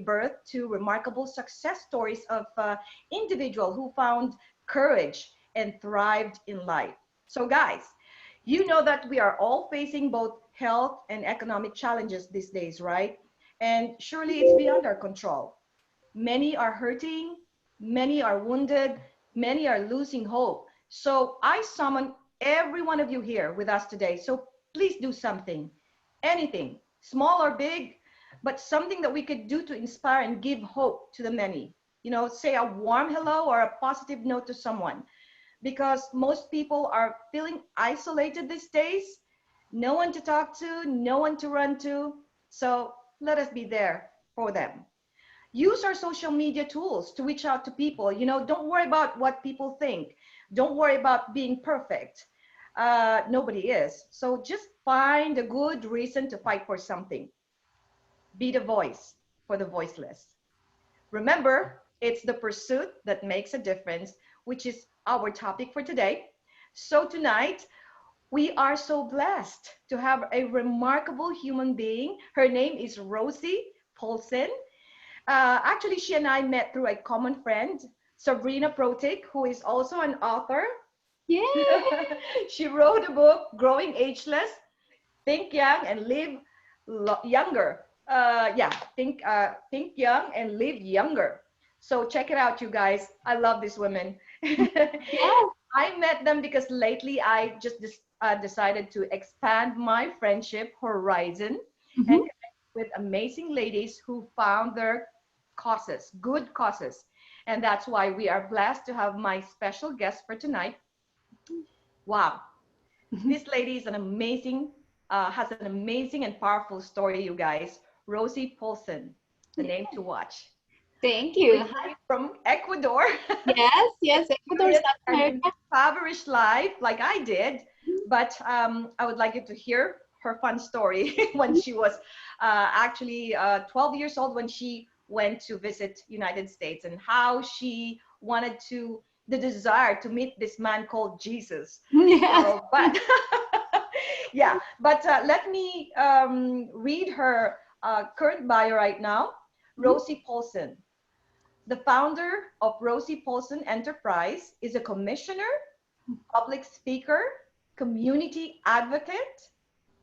birth to remarkable success stories of individuals who found courage and thrived in life. So, guys, you know that we are all facing both health and economic challenges these days, right? And surely it's beyond our control. Many are hurting, many are wounded, many are losing hope. So I summon every one of you here with us today. So please do something, anything, small or big, but something that we could do to inspire and give hope to the many. You know, say a warm hello or a positive note to someone, because most people are feeling isolated these days. No one to talk to, no one to run to. So let us be there for them. Use our social media tools to reach out to people. You know, don't worry about what people think. Don't worry about being perfect. Nobody is. So just find a good reason to fight for something. Be the voice for the voiceless. Remember, it's the pursuit that makes a difference, which is our topic for today. So tonight, we are so blessed to have a remarkable human being. Her name is Rosie Paulsen. Actually, she and I met through a common friend, Sabrina Protic, who is also an author. Yeah. She wrote a book, Growing Ageless, Think Young and Live Younger. Think young and live younger. So check it out, you guys. I love these women. Yes. I met them because lately I just decided to expand my friendship horizon and Mhm. connect with amazing ladies who found their causes, good causes. And that's why we are blessed to have my special guest for tonight. Wow, this lady is an amazing, has an amazing and powerful story, you guys. Rosie Paulsen, the name to watch. Thank you. Originally from Ecuador, Yes, yes, Ecuador, experienced South an America. impoverished life like I did, but I would like you to hear her fun story when she was actually 12 years old when she went to visit United States, and how she wanted to the desire to meet this man called Jesus. Yes. So, but yeah, but let me read her current bio right now. Rosie Paulsen, the founder of Rosie Paulsen Enterprise, is a commissioner, public speaker, community advocate,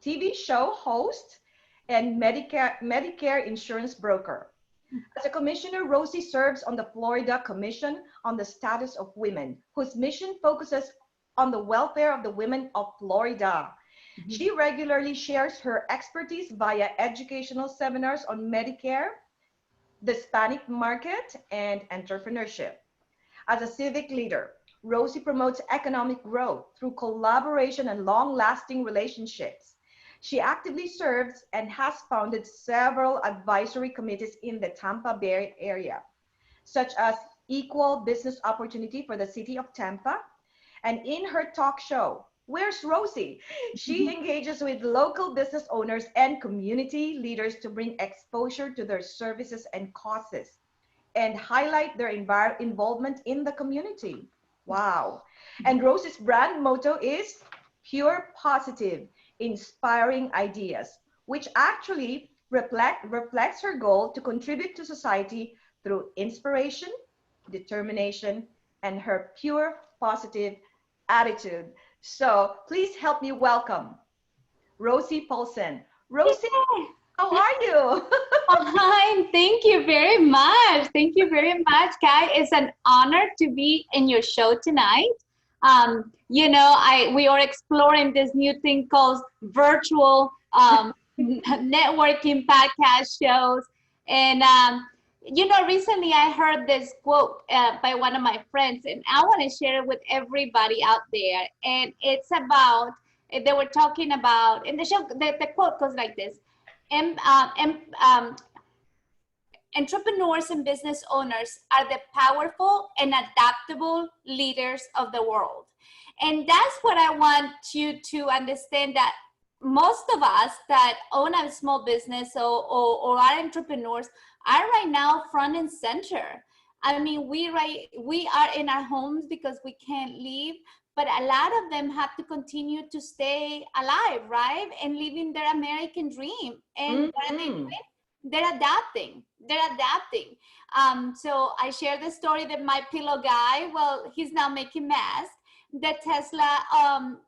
TV show host, and Medicare insurance broker. As a commissioner, Rosie serves on the Florida Commission on the Status of Women, whose mission focuses on the welfare of the women of Florida. She regularly shares her expertise via educational seminars on Medicare, the Hispanic market, and entrepreneurship. As a civic leader, Rosie promotes economic growth through collaboration and long-lasting relationships. She actively serves and has founded several advisory committees in the Tampa Bay area, such as Equal Business Opportunity for the City of Tampa. And in her talk show, Where's Rosie? She engages with local business owners and community leaders to bring exposure to their services and causes and highlight their involvement in the community. Wow. And Rose's brand motto is pure positive, inspiring ideas, which actually reflects her goal to contribute to society through inspiration, determination, and her pure positive attitude. So please help me welcome Rosie Paulsen. Rosie, Yay. how are you? Fine. Thank you very much. Thank you very much, Kai. It's an honor to be in your show tonight. We are exploring this new thing called virtual networking podcast shows, and recently I heard this quote by one of my friends, and I want to share it with everybody out there. And it's about they were talking about in the show. The quote goes like this: em, em, entrepreneurs and business owners are the powerful and adaptable leaders of the world. And that's what I want you to understand, that most of us that own a small business or are entrepreneurs are right now front and center. I mean, we are in our homes because we can't leave, but a lot of them have to continue to stay alive, right? And living their American dream. And what are they doing? they're adapting. They're adapting. So I shared the story that my pillow guy, well, he's now making masks. The Tesla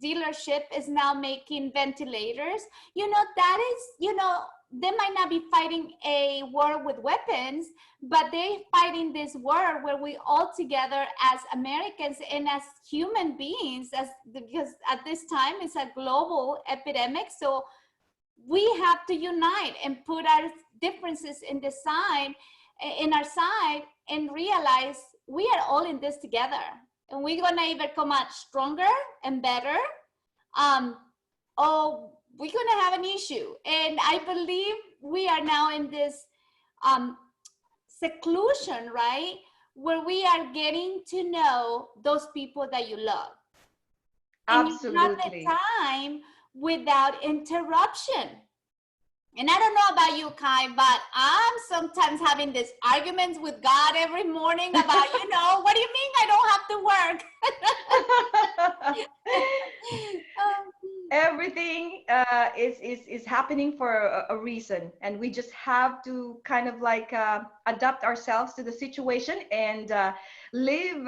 dealership is now making ventilators. You know, that is, you know, they might not be fighting a war with weapons, but they're fighting this war where we all together as Americans and as human beings, because at this time it's a global epidemic. So we have to unite and put our differences in our side, and realize we are all in this together, and we're gonna either come out stronger and better, or we're gonna have an issue. And I believe we are now in this seclusion, right, where we are getting to know those people that you love. Absolutely. And you have the time without interruption. And I don't know about you, Kai, but I'm sometimes having these arguments with God every morning about, you know, what do you mean I don't have to work? Everything is happening for a reason, and we just have to kind of like adapt ourselves to the situation and live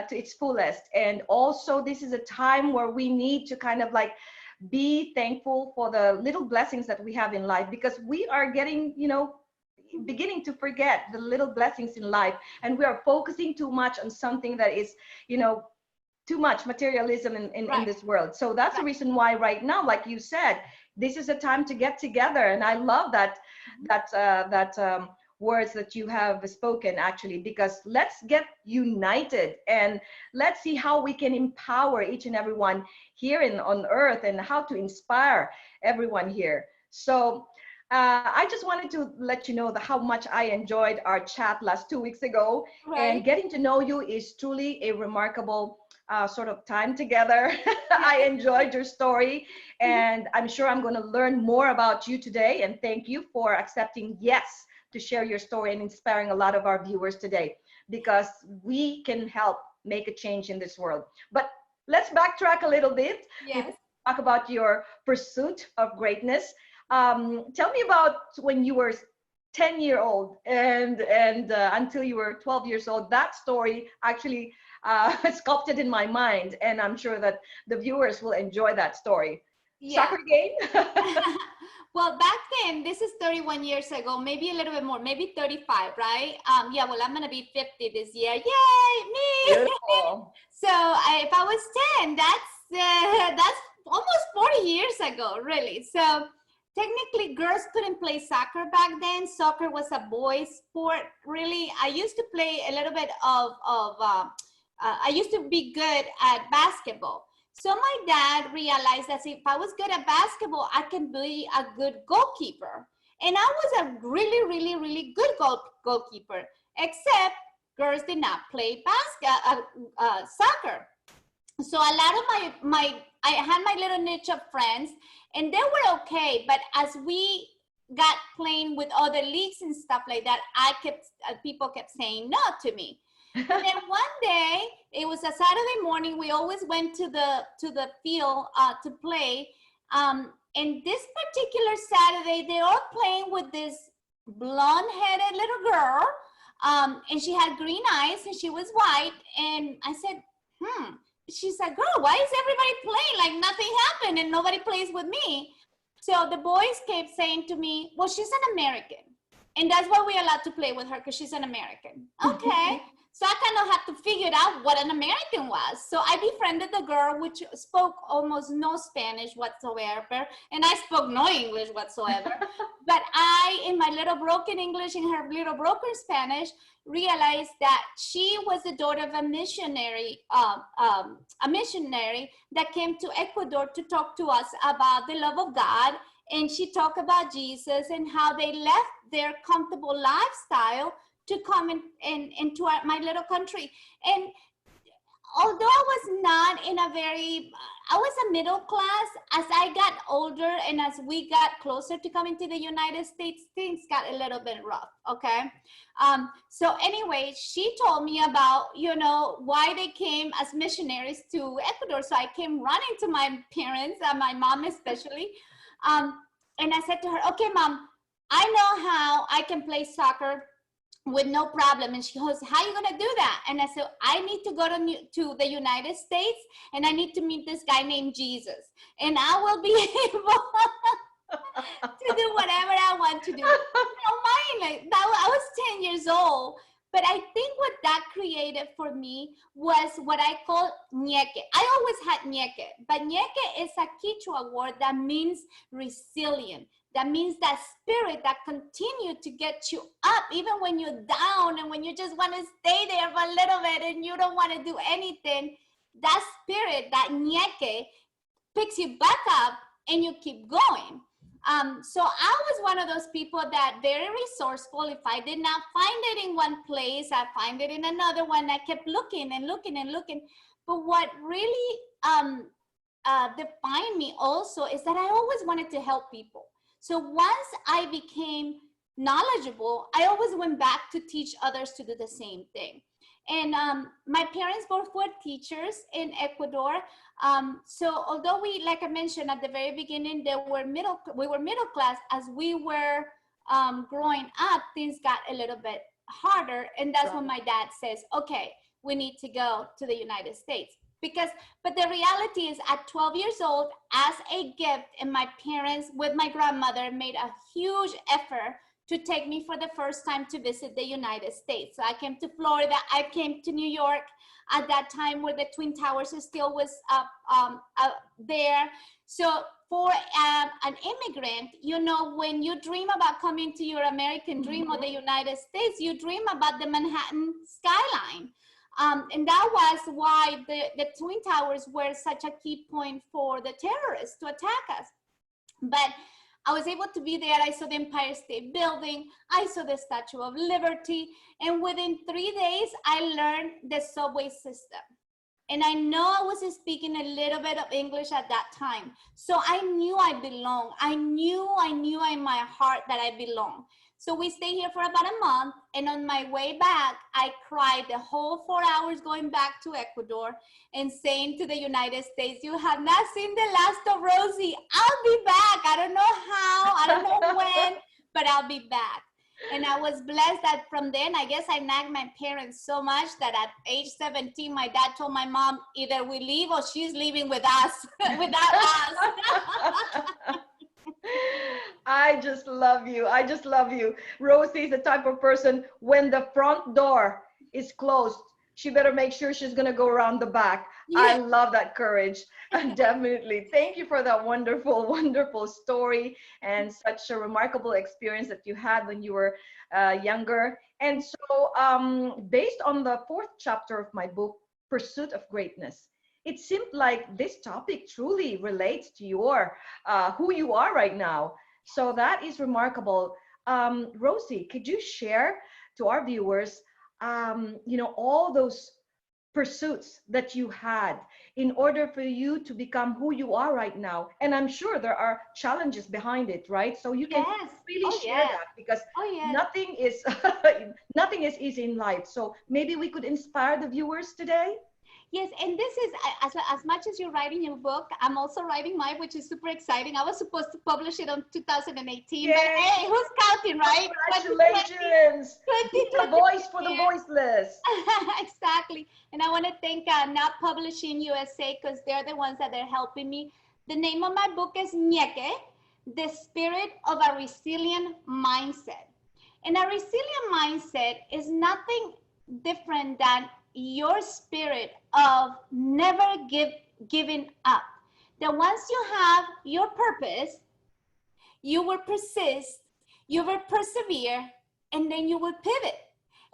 to its fullest. And also, this is a time where we need to kind of like be thankful for the little blessings that we have in life, because we are getting, you know, beginning to forget the little blessings in life, and we are focusing too much on something that is, you know, too much materialism in this world. So that's the reason why right now, like you said, this is a time to get together. And I love that words that you have spoken, actually, because let's get united and let's see how we can empower each and everyone here on earth, and how to inspire everyone here. So I just wanted to let you know how much I enjoyed our chat last 2 weeks ago. And getting to know you is truly a remarkable sort of time together. I enjoyed your story, and I'm sure I'm going to learn more about you today. And thank you for accepting yes to share your story and inspiring a lot of our viewers today, because we can help make a change in this world. But let's backtrack a little bit. Yes. Talk about your pursuit of greatness. Tell me about when you were 10-year-old and until you were 12 years old. That story actually sculpted in my mind, and I'm sure that the viewers will enjoy that story. Yeah. Soccer game? Well, back then, this is 31 years ago, maybe a little bit more, maybe 35, right? Yeah, well, I'm going to be 50 this year. Yay, me! Beautiful. So if I was 10, that's almost 40 years ago, really. So technically, girls couldn't play soccer back then. Soccer was a boys' sport, really. I used to play a little bit I used to be good at basketball. So my dad realized that if I was good at basketball, I can be a good goalkeeper. And I was a really, really, really good goalkeeper, except girls did not play soccer. So a lot of I had my little niche of friends, and they were okay. But as we got playing with other leagues and stuff like that, people kept saying no to me. And then one day, it was a Saturday morning. We always went to the field to play. And this particular Saturday, they're all playing with this blonde-headed little girl. And she had green eyes, and she was white. And I said, She's like, girl, why is everybody playing like nothing happened and nobody plays with me? So the boys kept saying to me, well, she's an American. And that's why we're allowed to play with her, because she's an American. Okay. So I kind of had to figure out what an American was. So I befriended the girl, which spoke almost no Spanish whatsoever. And I spoke no English whatsoever. But I, in my little broken English and her little broken Spanish, realized that she was the daughter of a missionary that came to Ecuador to talk to us about the love of God. And she talked about Jesus and how they left their comfortable lifestyle to come into my little country. And although I was not in I was a middle class, as I got older and as we got closer to coming to the United States, things got a little bit rough, okay? So anyway, she told me about, why they came as missionaries to Ecuador. So I came running to my parents, my mom especially. And I said to her, okay, Mom, I know how I can play soccer with no problem. And she goes, how are you going to do that? And I said, I need to go to the United States, and I need to meet this guy named Jesus. And I will be able to do whatever I want to do. Like that, I was 10 years old. But I think what that created for me was what I call Ñeque. I always had Ñeque, but Ñeque is a Quechua word that means resilient. That means that spirit that continues to get you up even when you're down and when you just want to stay there for a little bit and you don't want to do anything. That spirit, that Ñeque, picks you back up and you keep going. So I was one of those people that very resourceful. If I did not find it in one place, I find it in another one. I kept looking and looking and looking. But what really defined me also is that I always wanted to help people. So once I became knowledgeable, I always went back to teach others to do the same thing. And my parents both were teachers in Ecuador. So although we, like I mentioned at the very beginning, we were middle class, as we were growing up, things got a little bit harder. And that's when my dad says, okay, we need to go to the United States. But the reality is at 12 years old, as a gift, and my parents with my grandmother made a huge effort to take me for the first time to visit the United States. So I came to Florida, I came to New York at that time where the Twin Towers still was up there. So for an immigrant, you know, when you dream about coming to your American dream of the United States, you dream about the Manhattan skyline. And that was why the Twin Towers were such a key point for the terrorists to attack us. But I was able to be there. I saw the Empire State Building. I saw the Statue of Liberty. And within 3 days, I learned the subway system. And I know I was speaking a little bit of English at that time. So I knew I belonged. I knew in my heart that I belonged. So we stayed here for about a month. And on my way back, I cried the whole 4 hours going back to Ecuador and saying to the United States, you have not seen the last of Rosie. I'll be back. I don't know how, I don't know when, but I'll be back. And I was blessed that from then, I guess I nagged my parents so much that at age 17, my dad told my mom, either we leave or she's leaving with us, without us. I just love you. I just love you. Rosie is the type of person, when the front door is closed, she better make sure she's going to go around the back. Yeah. I love that courage. Definitely. Thank you for that wonderful, wonderful story and such a remarkable experience that you had when you were younger. And so based on the 4th chapter of my book, Pursuit of Greatness, it seemed like this topic truly relates to your who you are right now. So that is remarkable. Rosie, could you share to our viewers, you know, all those pursuits that you had in order for you to become who you are right now? And I'm sure there are challenges behind it, right? So you can really share that, because nothing is nothing is easy in life. So maybe we could inspire the viewers today. Yes, and this is, as much as you're writing your book, I'm also writing mine, which is super exciting. I was supposed to publish it on 2018, Yay. But hey, who's counting, right? Congratulations! The voice for the voiceless. Exactly. And I want to thank Not Publishing USA, because they're the ones that are helping me. The name of my book is Ñeque, The Spirit of a Resilient Mindset. And a resilient mindset is nothing different than your spirit of never giving up. That once you have your purpose, you will persist, you will persevere, and then you will pivot.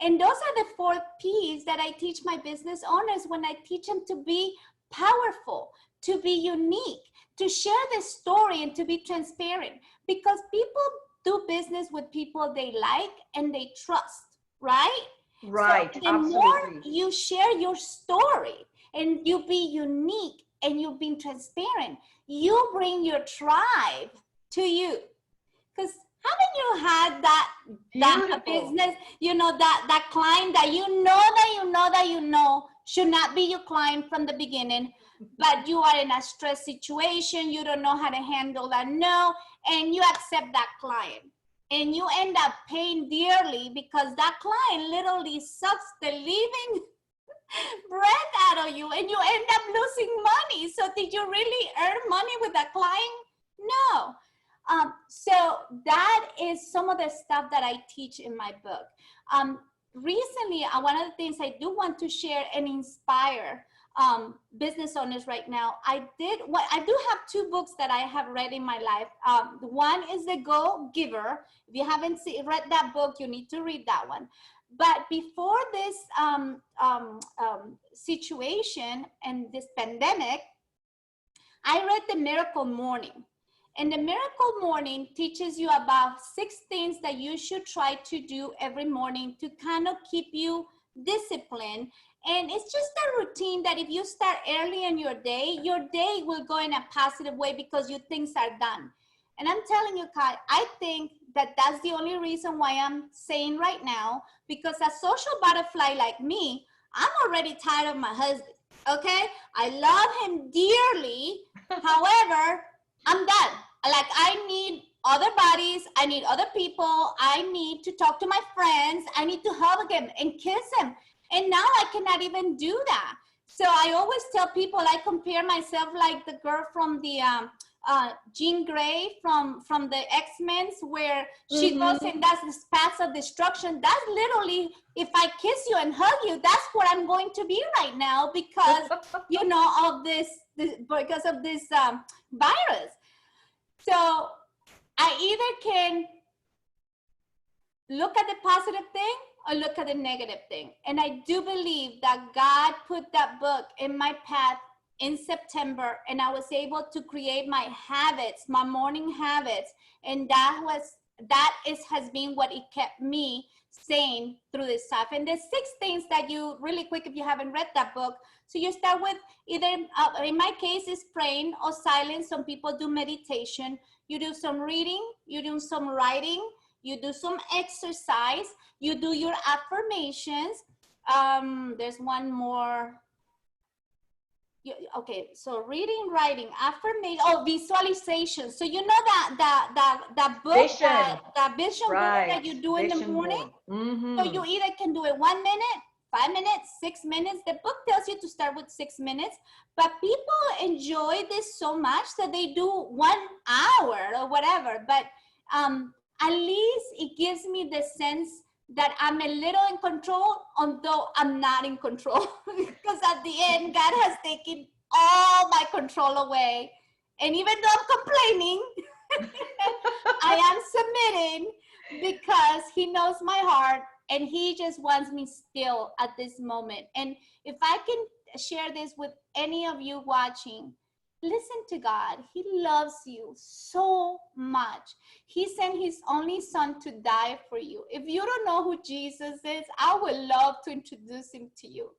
And those are the 4 P's that I teach my business owners when I teach them to be powerful, to be unique, to share the story, and to be transparent. Because people do business with people they like and they trust, right? Right. So the more you share your story and you be unique and you be transparent, you bring your tribe to you. Because haven't you had that business, you know, that client that you know should not be your client from the beginning, but you are in a stress situation, you don't know how to handle that no, and you accept that client. and you end up paying dearly because that client literally sucks the living breath out of you, and you end up losing money. So did you really earn money with that client? No. So that is some of the stuff that I teach in my book. Recently, one of the things I do want to share and inspire business owners right now, I do have two books that I have read in my life. One is The Go Giver. If you haven't read that book, you need to read that one. But before this situation and this pandemic, I read The Miracle Morning. And The Miracle Morning teaches you about 6 things that you should try to do every morning to kind of keep you disciplined. And it's just a routine that if you start early in your day will go in a positive way because your things are done. And I'm telling you, Kai, I think that that's the only reason why I'm saying right now, because a social butterfly like me, I'm already tired of my husband, okay? I love him dearly. However, I'm done. Like, I need other bodies. I need other people. I need to talk to my friends. I need to hug him and kiss him. And now I cannot even do that. So I always tell people, I compare myself like the girl from the Jean Grey from the X-Men, where she goes and does this paths of destruction. That's literally, if I kiss you and hug you, that's what I'm going to be right now because, you know, of this because of this virus. So I either can look at the positive thing or look at the negative thing. And I do believe that God put that book in my path in September, and I was able to create my habits, my morning habits. And that has been what it kept me sane through this stuff. And there's 6 things that you, really quick, if you haven't read that book. So you start with either, in my case, is praying or silence. Some people do meditation. You do some reading, you do some writing, you do some exercise, you do your affirmations. There's one more. Okay, so reading, writing, affirmation, visualization. So you know that book, that vision board that you do in the morning. So you either can do it 1 minute, 5 minutes, 6 minutes. The book tells you to start with 6 minutes, but people enjoy this so much that they do 1 hour or whatever. But at least it gives me the sense that I'm a little in control, although I'm not in control. Because at the end, God has taken all my control away. And even though I'm complaining, I am submitting because he knows my heart and he just wants me still at this moment. And if I can share this with any of you watching, listen to God. He loves you so much. He sent his only son to die for you. If you don't know who Jesus is, I would love to introduce him to you.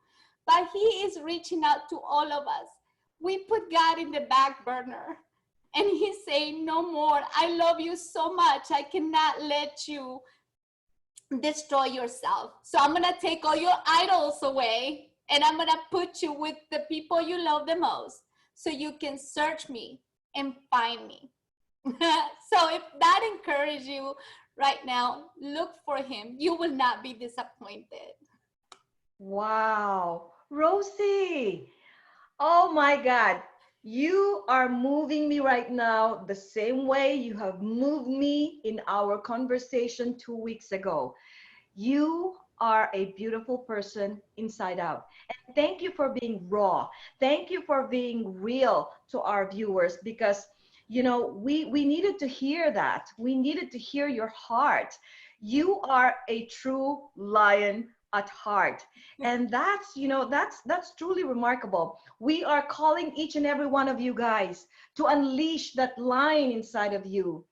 But he is reaching out to all of us. We put God in the back burner. And he's saying, no more. I love you so much. I cannot let you destroy yourself. So I'm going to take all your idols away. And I'm going to put you with the people you love the most, so you can search me and find me. So if that encourages you right now, look for him. You will not be disappointed. Wow. Rosie, oh my God. You are moving me right now the same way you have moved me in our conversation 2 weeks ago. You are a beautiful person inside out. And thank you for being raw. Thank you for being real to our viewers, because, you know, we needed to hear that. We needed to hear your heart. You are a true lion at heart. And that's, you know, that's truly remarkable. We are calling each and every one of you guys to unleash that lion inside of you.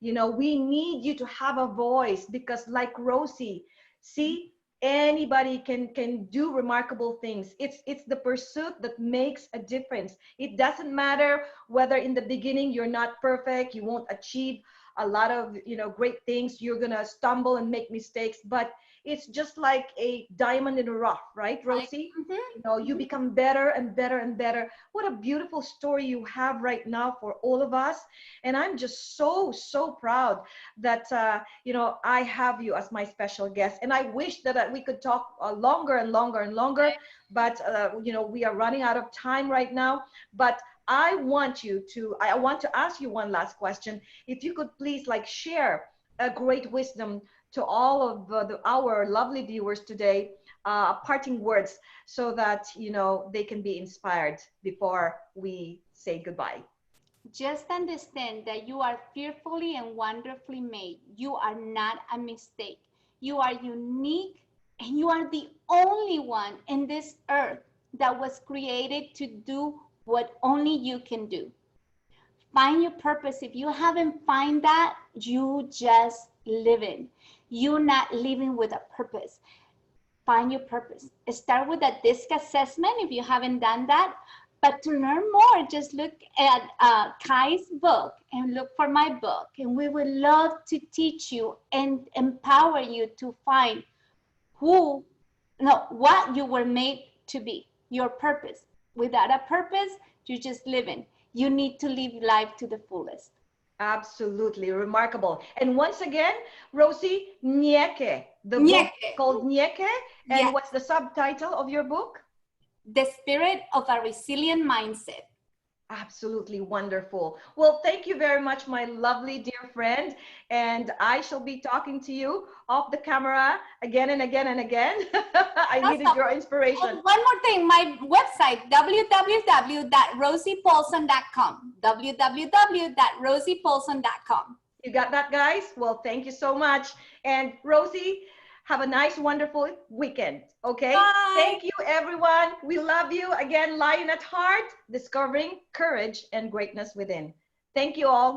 You know, we need you to have a voice, because like Rosie, see, anybody can do remarkable things. It's the pursuit that makes a difference. It doesn't matter whether in the beginning you're not perfect, you won't achieve a lot of, great things. You're going to stumble and make mistakes, but it's just like a diamond in a rough, right, Rosie? You become better and better and better. What a beautiful story you have right now for all of us. And I'm just so, so proud that, I have you as my special guest. And I wish that we could talk longer and longer and longer, but, we are running out of time right now. But I want to ask you one last question. If you could please share a great wisdom to all of our lovely viewers today, parting words, so that they can be inspired before we say goodbye. Just understand that you are fearfully and wonderfully made. You are not a mistake. You are unique, and you are the only one in this earth that was created to do what only you can do. Find your purpose. If you haven't found that, you just living. You're not living with a purpose. Find your purpose. Start with a DISC assessment if you haven't done that. But to learn more, just look at Kai's book and look for my book. And we would love to teach you and empower you to find what you were made to be, your purpose. Without a purpose, you're just living. You need to live life to the fullest. Absolutely remarkable. And once again, Rosie, Ñeque, the Ñeque. book called Ñeque. And Yes. what's the subtitle of your book? The Spirit of a Resilient Mindset. Absolutely wonderful. Well, thank you very much, my lovely dear friend. And I shall be talking to you off the camera again and again and again. I needed your inspiration. Oh, one more thing, my website, www.rosiepaulsen.com. www.rosiepaulsen.com. You got that, guys? Well, thank you so much. And Rosie, have a nice, wonderful weekend, okay? Bye. Thank you, everyone. We love you. Again, Lion at Heart, discovering courage and greatness within. Thank you all.